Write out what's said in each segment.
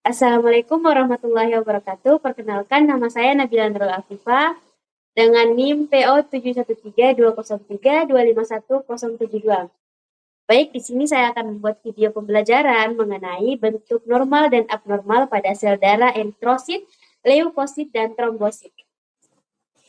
Assalamualaikum warahmatullahi wabarakatuh. Perkenalkan, nama saya Nabila Nurul Afifah dengan NIM PO 71320325172. Baik, di sini saya akan membuat video pembelajaran mengenai bentuk normal dan abnormal pada sel darah eritrosit, leukosit, dan trombosit.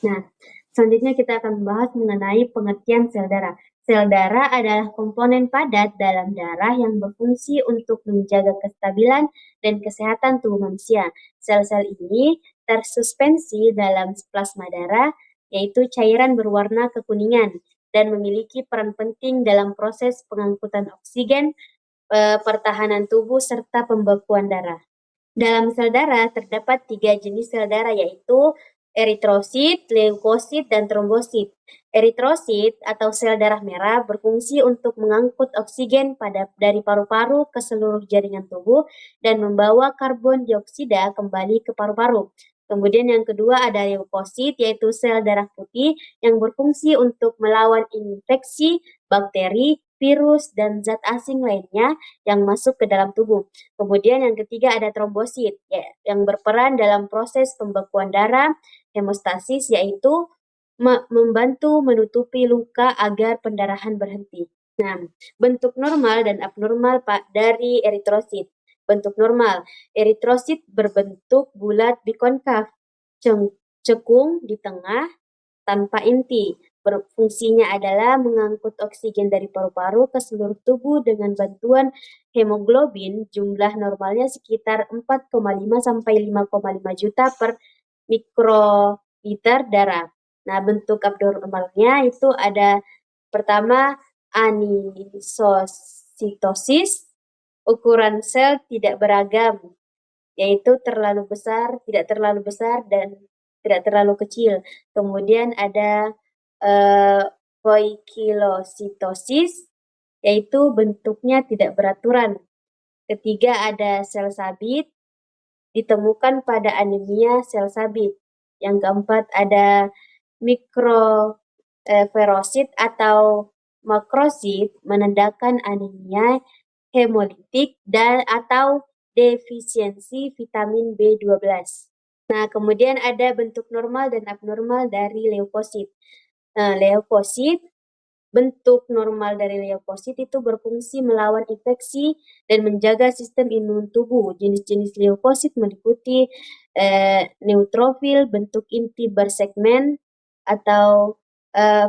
Nah, selanjutnya kita akan membahas mengenai pengertian sel darah. Sel darah adalah komponen padat dalam darah yang berfungsi untuk menjaga kestabilan dan kesehatan tubuh manusia. Sel-sel ini tersuspensi dalam plasma darah, yaitu cairan berwarna kekuningan, dan memiliki peran penting dalam proses pengangkutan oksigen, pertahanan tubuh, serta pembekuan darah. Dalam sel darah terdapat 3 jenis sel darah, yaitu eritrosit, leukosit, dan trombosit. Eritrosit atau sel darah merah berfungsi untuk mengangkut oksigen dari paru-paru ke seluruh jaringan tubuh dan membawa karbon dioksida kembali ke paru-paru. Kemudian yang kedua ada leukosit, yaitu sel darah putih yang berfungsi untuk melawan infeksi, bakteri, virus, dan zat asing lainnya yang masuk ke dalam tubuh. Kemudian yang ketiga ada trombosit, ya, yang berperan dalam proses pembekuan darah, hemostasis, yaitu membantu menutupi luka agar pendarahan berhenti. Nah, bentuk normal dan abnormal dari eritrosit. Bentuk normal, eritrosit berbentuk bulat bikonkav, cekung di tengah, tanpa inti. Berfungsinya adalah mengangkut oksigen dari paru-paru ke seluruh tubuh dengan bantuan hemoglobin. Jumlah normalnya sekitar 4,5 sampai 5,5 juta per mikroliter darah. Nah, bentuk abnormalnya itu ada pertama anisositosis, ukuran sel tidak beragam, yaitu terlalu besar, tidak terlalu besar, dan tidak terlalu kecil. Kemudian ada poikilositosis, yaitu bentuknya tidak beraturan. Ketiga ada sel sabit, ditemukan pada anemia sel sabit. Yang keempat ada mikroferosit atau makrosit, menandakan anemia hemolitik dan atau defisiensi vitamin B12. Nah, kemudian ada bentuk normal dan abnormal dari leukosit. Leukosit, bentuk normal dari leukosit itu berfungsi melawan infeksi dan menjaga sistem imun tubuh. Jenis-jenis leukosit meliputi neutrofil, bentuk inti bersegmen, atau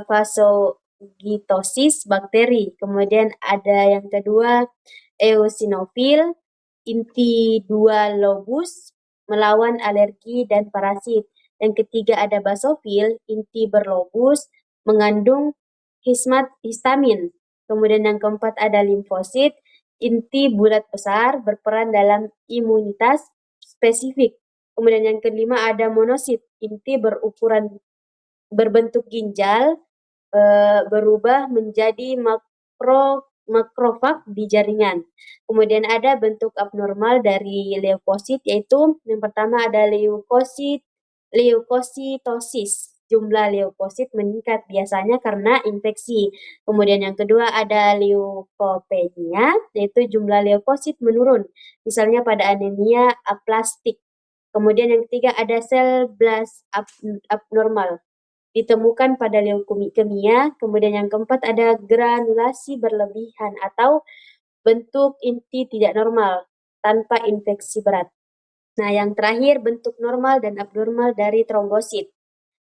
vasogitosis bakteri. Kemudian ada yang kedua, eosinofil, inti dua lobus, melawan alergi dan parasit. Yang ketiga ada basofil, inti berlobus, mengandung histamin. Kemudian yang keempat ada limfosit, inti bulat besar, berperan dalam imunitas spesifik. Kemudian yang kelima ada monosit, inti berbentuk ginjal, berubah menjadi makrofag di jaringan. Kemudian ada bentuk abnormal dari leukosit, yaitu yang pertama ada leukositosis. Jumlah leukosit meningkat biasanya karena infeksi. Kemudian yang kedua ada leukopenia, yaitu jumlah leukosit menurun, misalnya pada anemia aplastik. Kemudian yang ketiga ada sel blast abnormal, ditemukan pada leukemia. Kemudian yang keempat ada granulasi berlebihan atau bentuk inti tidak normal tanpa infeksi berat. Nah, yang terakhir bentuk normal dan abnormal dari trombosit.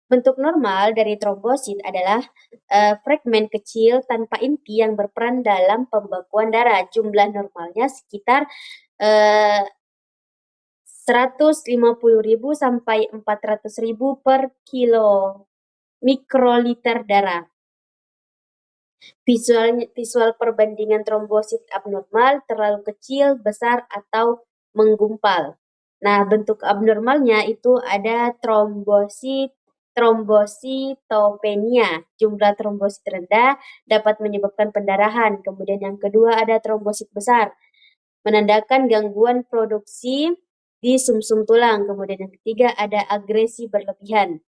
Bentuk normal dari trombosit adalah fragmen kecil tanpa inti yang berperan dalam pembekuan darah. Jumlah normalnya sekitar 150.000 sampai 400.000 per kilo mikroliter darah. Visual perbandingan trombosit abnormal, terlalu kecil, besar, atau menggumpal. Nah, bentuk abnormalnya itu ada trombositopenia. Jumlah trombosit rendah dapat menyebabkan pendarahan. Kemudian yang kedua ada trombosit besar, menandakan gangguan produksi di sumsum tulang. Kemudian yang ketiga ada agresi berlebihan,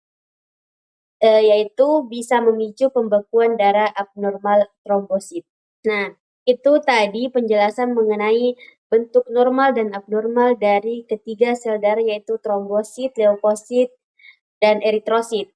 yaitu bisa memicu pembekuan darah abnormal trombosit. Nah, itu tadi penjelasan mengenai bentuk normal dan abnormal dari ketiga sel darah yaitu trombosit, leukosit, dan eritrosit.